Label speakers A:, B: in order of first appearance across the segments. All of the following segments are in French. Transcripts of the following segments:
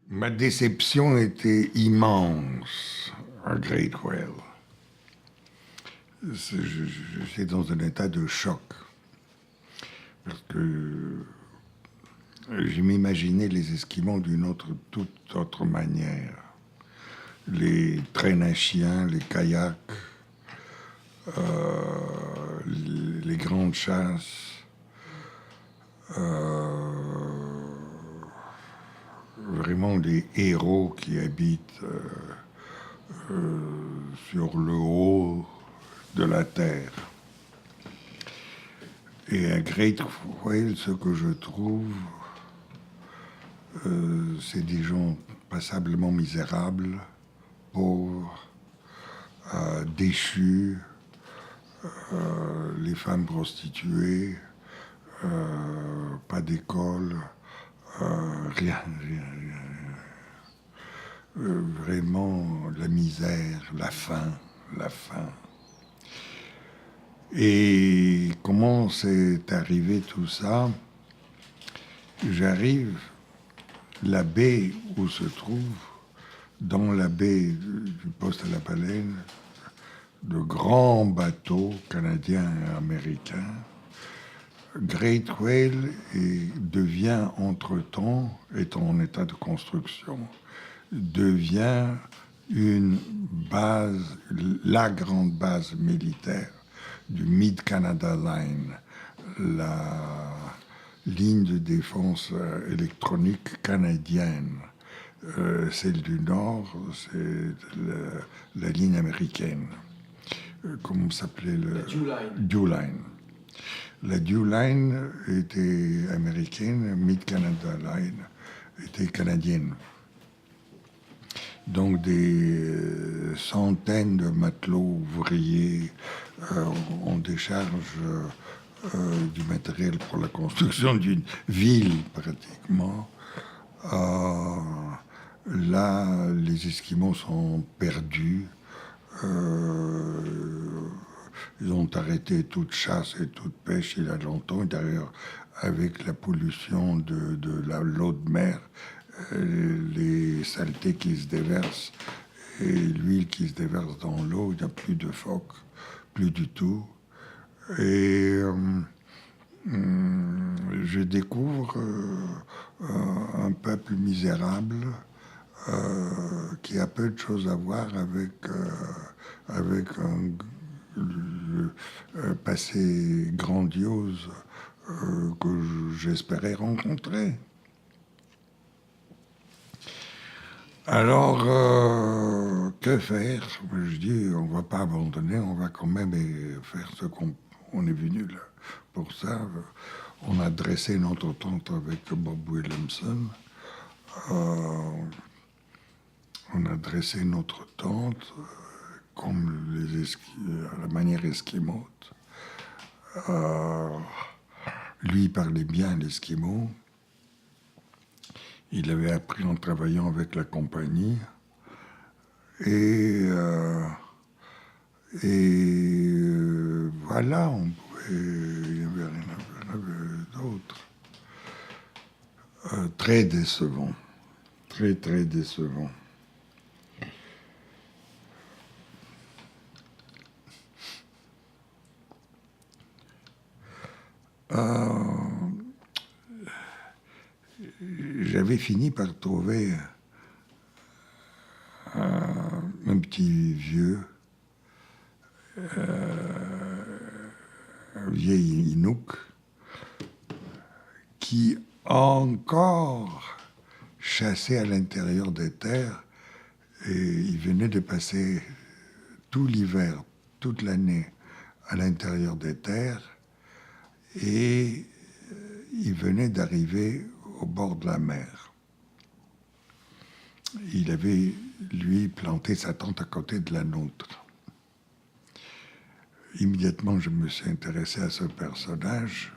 A: Ma déception était immense à Great Whale. J'étais dans un état de choc parce que je m'imaginais les Esquimaux toute autre manière. Les traînes à chiens, les kayaks, les grandes chasses, vraiment des héros qui habitent sur le haut de la terre. Et à Great Whale, ce que je trouve, c'est des gens passablement misérables, pauvres, déchus, les femmes prostituées, pas d'école, rien. Vraiment la misère, la faim. Et comment c'est arrivé tout ça? J'arrive, la baie où se trouve, dans la baie du poste à la baleine, de grands bateaux canadiens et américains. Great Whale devient entre-temps, est en état de construction, devient une base, la grande base militaire du Mid-Canada Line, la ligne de défense électronique canadienne. Celle du Nord, c'est la ligne américaine. Comment s'appelait le... Dew Line. La Dew Line était américaine, Mid-Canada Line était canadienne. Donc des centaines de matelots ouvriers en décharge du matériel pour la construction d'une ville pratiquement. Là, les Esquimaux sont perdus. Ils ont arrêté toute chasse et toute pêche il y a longtemps. Et d'ailleurs, avec la pollution de l'eau de mer, les saletés qui se déversent et l'huile qui se déverse dans l'eau, il n'y a plus de phoques, plus du tout. Et je découvre un peuple misérable qui a peu de choses à voir avec un passé grandiose que j'espérais rencontrer. Alors, que faire? Je dis, on ne va pas abandonner, on va quand même faire ce qu'on est venu là. Pour ça, on a dressé notre tente avec Bob Williamson. On a dressé notre tente comme à la manière esquimaude. Lui parlait bien l'esquimau. Il avait appris en travaillant avec la compagnie. Et voilà, il n'y avait rien d'autre. Très décevant. Très, très décevant. J'avais fini par trouver un petit vieux, un vieil Inuk, qui encore chassait à l'intérieur des terres, et il venait de passer tout l'hiver, toute l'année à l'intérieur des terres, et il venait d'arriver au bord de la mer. Il avait, lui, planté sa tente à côté de la nôtre. Immédiatement, je me suis intéressé à ce personnage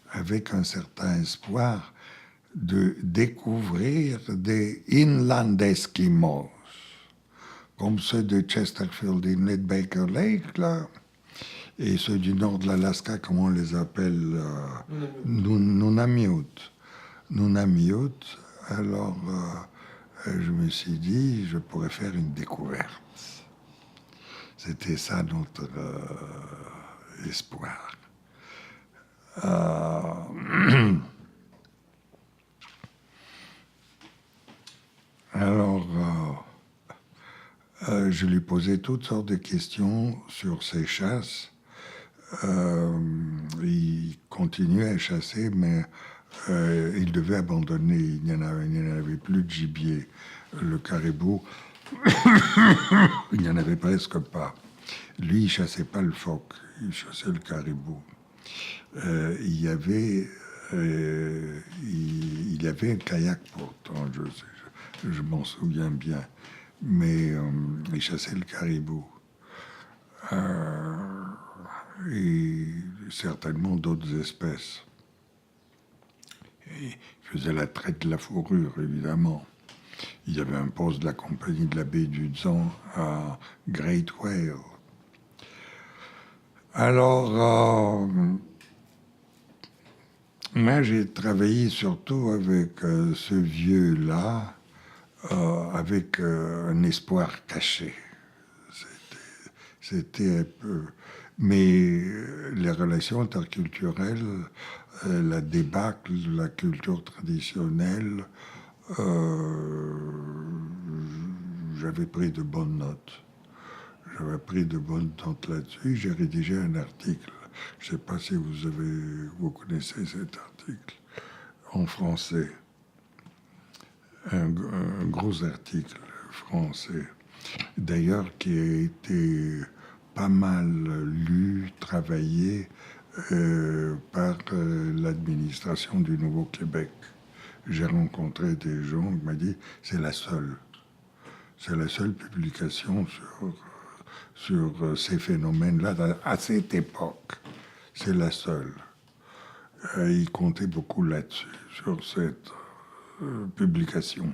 A: avec un certain espoir de découvrir des Inland Eskimos, comme ceux de Chesterfield Inlet Baker Lake, là, et ceux du nord de l'Alaska, comment on les appelle, Nunamiut. Nunamiut, Alors, je me suis dit, je pourrais faire une découverte. C'était ça notre espoir. Alors, je lui posais toutes sortes de questions sur ses chasses. Il continuait à chasser, mais il devait abandonner. Il n'y en avait plus de gibier. Le caribou, il n'y en avait presque pas. Lui, il chassait pas le phoque, il chassait le caribou. Il y avait un kayak pourtant, je m'en souviens bien, mais il chassait le caribou. Et certainement d'autres espèces. Et il faisait la traite de la fourrure, évidemment. Il y avait un poste de la compagnie de la baie du Dzan à Great Whale. Alors, moi, j'ai travaillé surtout avec ce vieux-là, avec un espoir caché. C'était un peu... Mais les relations interculturelles, la débâcle de la culture traditionnelle, j'avais pris de bonnes notes. J'avais pris de bonnes notes là-dessus. J'ai rédigé un article. Je ne sais pas si vous connaissez cet article en français. Un gros article français. D'ailleurs, qui a été pas mal lu, travaillé par l'administration du Nouveau-Québec. J'ai rencontré des gens qui m'ont dit c'est la seule publication sur ces phénomènes-là à cette époque. C'est la seule. Il comptait beaucoup là-dessus, sur cette publication.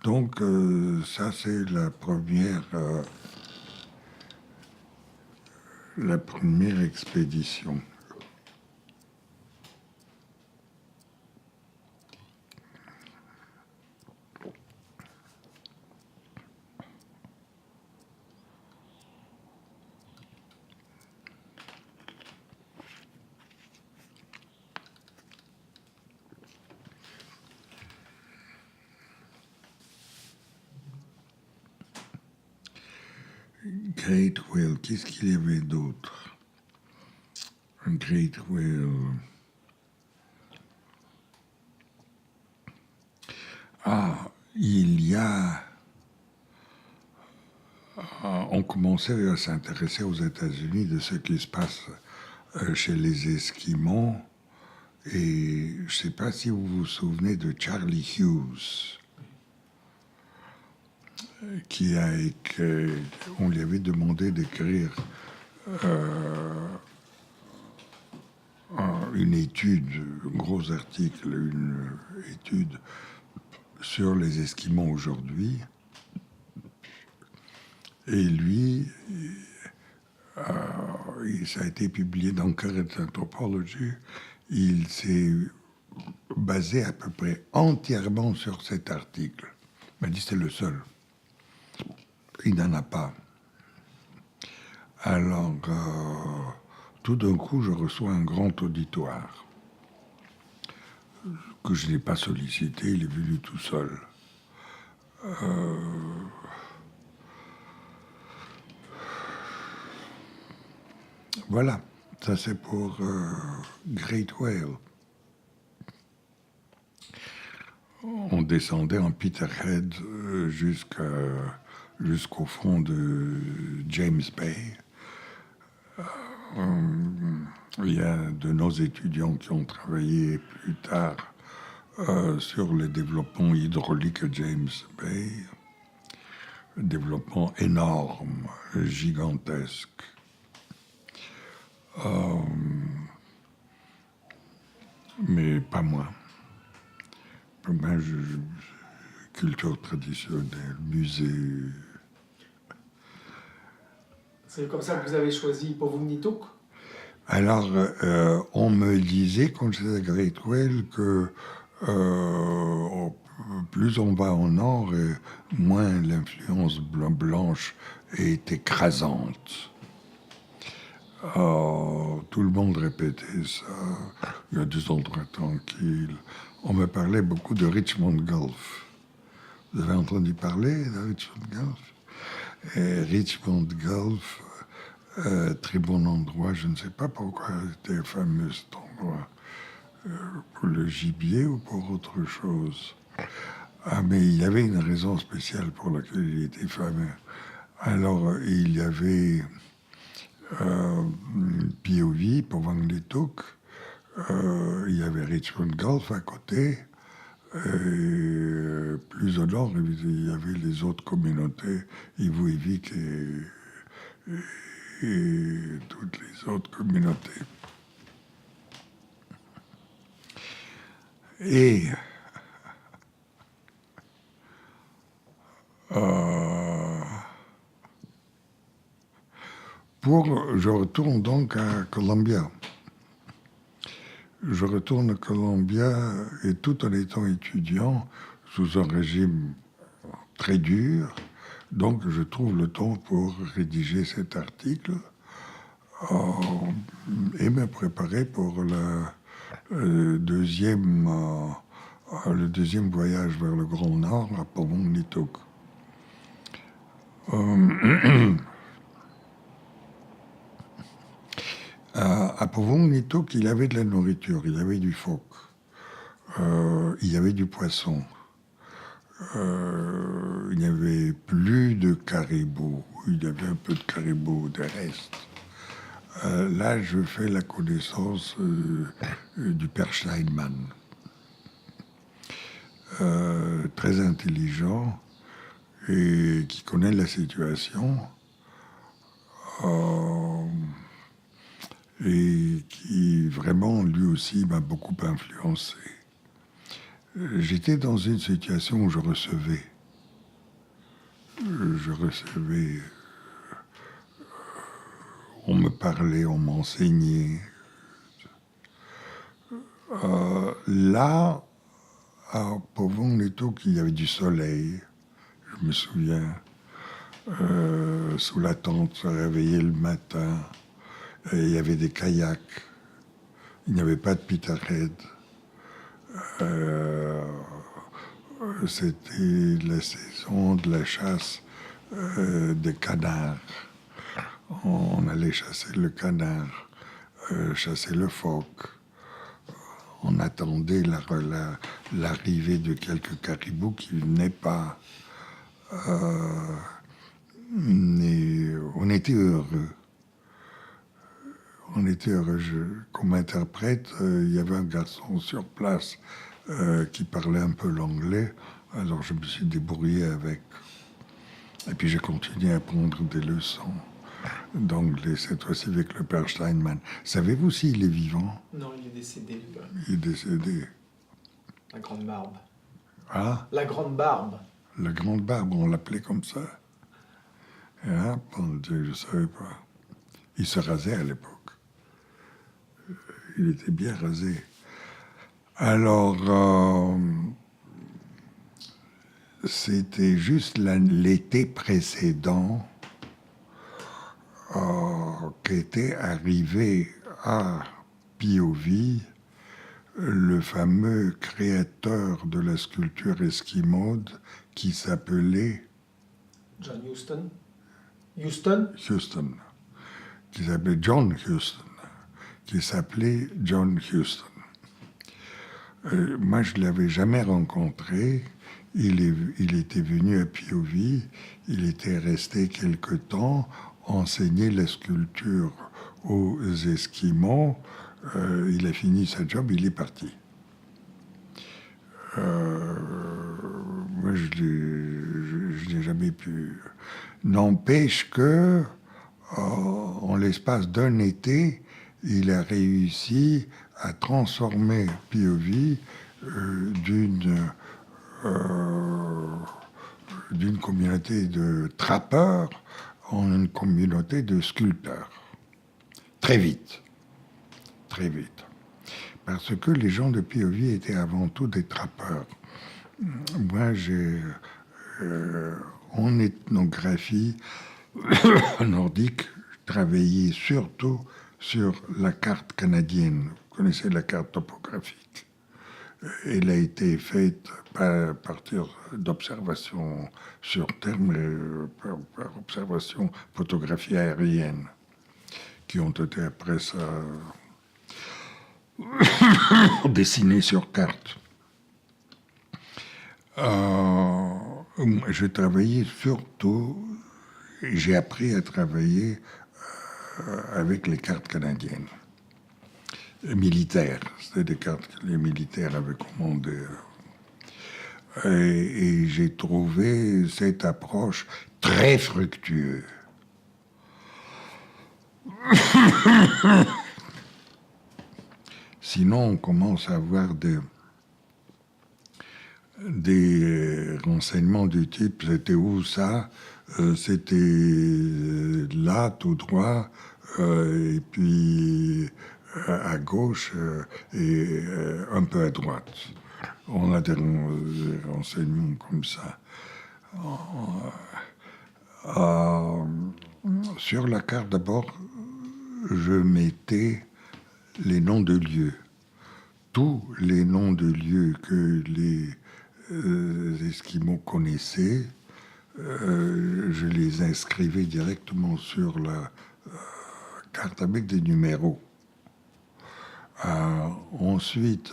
A: Donc, ça, c'est la première expédition. Great Whale, qu'est-ce qu'il y avait d'autre? Un Great Whale. Ah, on commençait à s'intéresser aux États-Unis de ce qui se passe chez les Esquimaux. Et je ne sais pas si vous vous souvenez de Charlie Hughes, on lui avait demandé d'écrire une étude, un gros article, une étude sur les Esquimaux aujourd'hui. Et lui, ça a été publié dans Current Anthropology. Il s'est basé à peu près entièrement sur cet article. Il m'a dit c'est le seul. Il n'en a pas. Alors, tout d'un coup, je reçois un grand auditoire que je n'ai pas sollicité, il est venu tout seul. Voilà, ça c'est pour Great Whale. On descendait en Peterhead jusqu'au fond de James Bay. Il y a de nos étudiants qui ont travaillé plus tard sur le développement hydraulique à James Bay. Un développement énorme, gigantesque. Mais pas moi. Moi, culture traditionnelle, musée.
B: C'est comme ça que vous avez choisi Povumnituk?
A: Alors, on me disait quand j'étais à Greatwell que plus on va au nord, moins l'influence blanche est écrasante. Tout le monde répétait ça. Il y a des endroits tranquilles. On me parlait beaucoup de Richmond Gulf. Vous avez entendu parler de Richmond Gulf? Et Richmond Gulf, très bon endroit. Je ne sais pas pourquoi c'était fameux cet endroit. Pour le gibier ou pour autre chose. Ah, mais il y avait une raison spéciale pour laquelle il était fameux. Alors, il y avait POV pour Wangletuk, il y avait Richmond Gulf à côté, et plus au nord, il y avait les autres communautés, Ivuivik et toutes les autres communautés. Et je retourne donc à Columbia. Je retourne à Columbia et tout en étant étudiant sous un régime très dur, donc je trouve le temps pour rédiger cet article et me préparer pour le deuxième voyage vers le Grand Nord à Povong-Nituk. À Povong-Nituk, il y avait de la nourriture, il y avait du phoque, il y avait du poisson. Il n'y avait plus de caribou, il y avait un peu de caribou de reste. Là, je fais la connaissance du père Steinman, très intelligent et qui connaît la situation et qui vraiment, lui aussi, m'a beaucoup influencé. J'étais dans une situation où je recevais. On me parlait, on m'enseignait. Là, à Povong-Nituk, il y avait du soleil. Je me souviens, sous la tente, se réveiller le matin. Et il y avait des kayaks. Il n'y avait pas de pitared. C'était la saison de la chasse des canards. On allait chasser le canard, chasser le phoque. On attendait l'arrivée de quelques caribous qui ne venaient pas. Mais on était heureux. On était heureux. Comme interprète, il y avait un garçon sur place qui parlait un peu l'anglais. Alors je me suis débrouillé avec. Et puis j'ai continué à prendre des leçons d'anglais, cette fois-ci avec le père Steinman. Savez-vous s'il est vivant?
B: Non, il est décédé.
A: Il est décédé.
B: La grande barbe.
A: Ah?
B: La grande barbe.
A: La grande barbe, on l'appelait comme ça. Ah, bon Dieu, je ne savais pas. Il se rasait à l'époque. Il était bien rasé. Alors, c'était juste l'été précédent qu'était arrivé à POV le fameux créateur de la sculpture esquimaude qui s'appelait
B: John Huston.
A: Houston, qui s'appelait John Huston, qui s'appelait John Huston. Moi, je ne l'avais jamais rencontré. Il était venu à POV, il était resté quelque temps, enseigner la sculpture aux Esquimaux. Il a fini sa job, il est parti. Moi, je n'ai jamais pu. N'empêche que, en l'espace d'un été, il a réussi à transformer POV d'une communauté de trappeurs en une communauté de sculpteurs. Très vite. très vite. Parce que les gens de Piovie étaient avant tout des trappeurs. Moi, en ethnographie nordique, je travaillais surtout sur la carte canadienne. Vous connaissez la carte topographique. Elle a été faite à partir d'observations sur terre, mais par observations photographies aériennes, qui ont été après ça dessinées sur carte. Je travaillais surtout, j'ai appris à travailler avec les cartes canadiennes, militaires. C'était des cartes que les militaires avaient commandées. Et j'ai trouvé cette approche très fructueuse. Sinon, on commence à avoir des renseignements du type c'était où ça, c'était là tout droit, et puis à gauche et un peu à droite. On a des renseignements comme ça. Sur la carte d'abord, je mettais les noms de lieux. Tous les noms de lieux que les Esquimaux connaissaient, je les inscrivais directement sur la carte avec des numéros. Ensuite,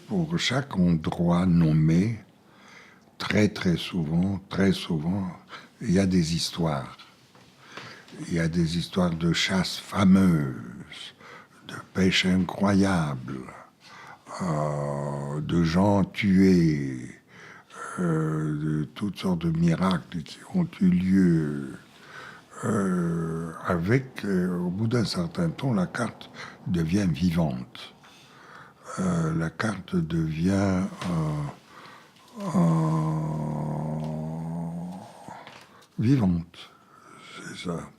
A: pour chaque endroit nommé, très souvent, il y a des histoires. Il y a des histoires de chasse fameuses, de pêche incroyable, de gens tués, de toutes sortes de miracles qui ont eu lieu. Au bout d'un certain temps, la carte devient vivante. La carte devient vivante, c'est ça.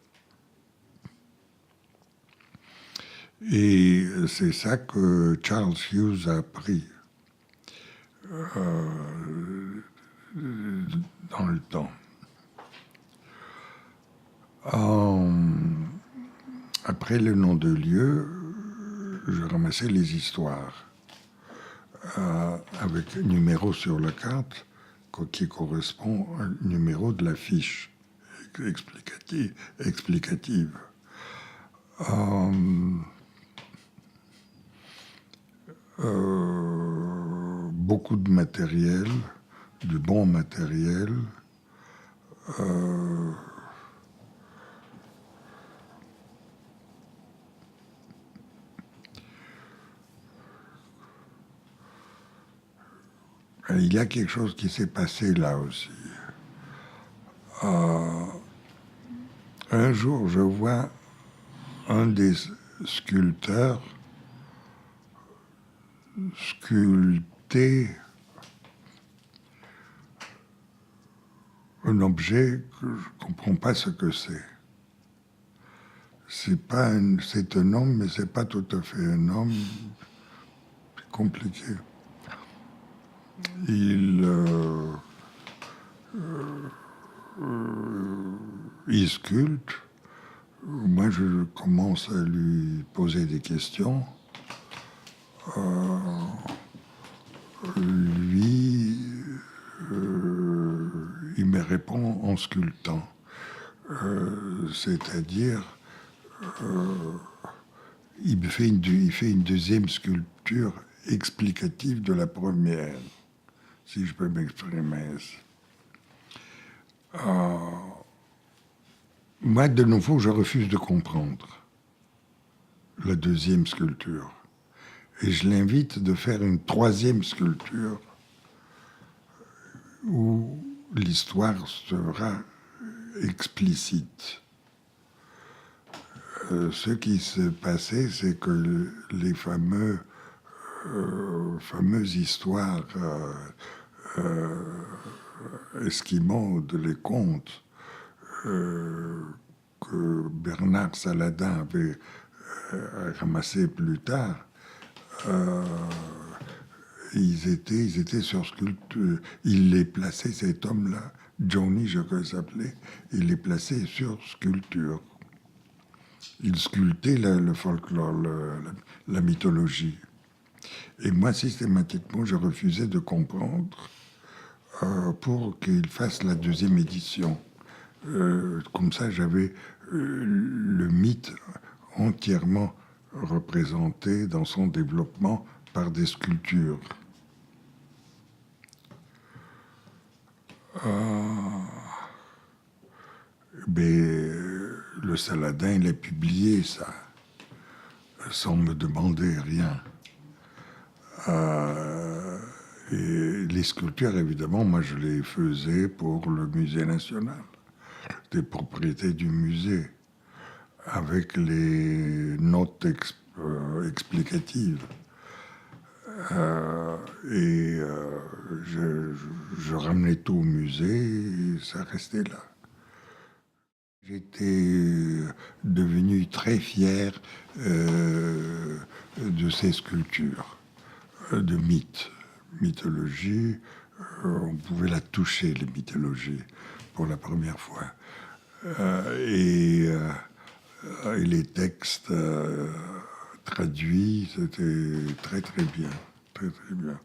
A: Et c'est ça que Charles Hughes a appris dans le temps. Après le nom de lieu, je ramassais les histoires avec un numéro sur la carte qui correspond au numéro de la fiche explicative. Beaucoup de matériel, du bon matériel. Il y a quelque chose qui s'est passé là aussi. Un jour, je vois un des sculpteurs sculpter un objet que je ne comprends pas ce que c'est. C'est un homme, mais c'est pas tout à fait un homme. C'est compliqué. Il sculpte. Moi, je commence à lui poser des questions. Lui, il me répond en sculptant. C'est-à-dire, il fait une deuxième sculpture explicative de la première, si je peux m'exprimer ainsi. Moi, de nouveau, je refuse de comprendre la deuxième sculpture. Et je l'invite de faire une troisième sculpture où l'histoire sera explicite. Ce qui se passait, c'est que les fameuses histoires esquimaux de les contes que Bernard Saladin avait ramassés plus tard, ils étaient sur sculpture. Il les plaçait, cet homme-là, Johnny, je crois qu'il s'appelait, il les plaçait sur sculpture. Il sculptait le folklore, la mythologie. Et moi, systématiquement, je refusais de comprendre pour qu'il fasse la deuxième édition. Comme ça, j'avais le mythe entièrement représenté dans son développement par des sculptures. Mais le Saladin, il a publié ça, sans me demander rien. Et les sculptures, évidemment, moi, je les faisais pour le Musée national, des propriétés du musée, avec les notes explicatives. Je ramenais tout au musée et ça restait là. J'étais devenu très fier de ces sculptures, de mythologie. On pouvait la toucher, les mythologies, pour la première fois. Et les textes traduits, c'était très très bien, très très bien.